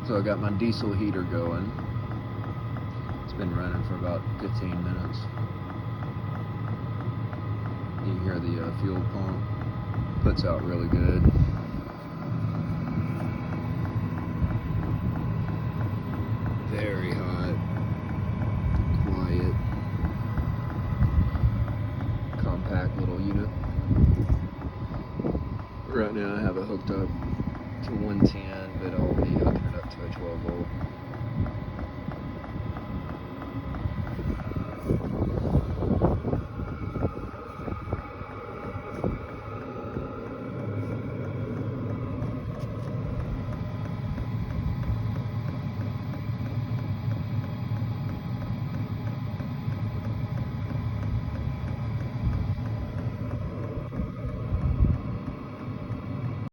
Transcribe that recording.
So I got my diesel heater going. It's been running for about 15 minutes. You hear the fuel pump. Puts out really good. Very hot. Quiet. Compact little unit. Right now I have it hooked up to 110, but I'll be hooking it up to a 12 volt.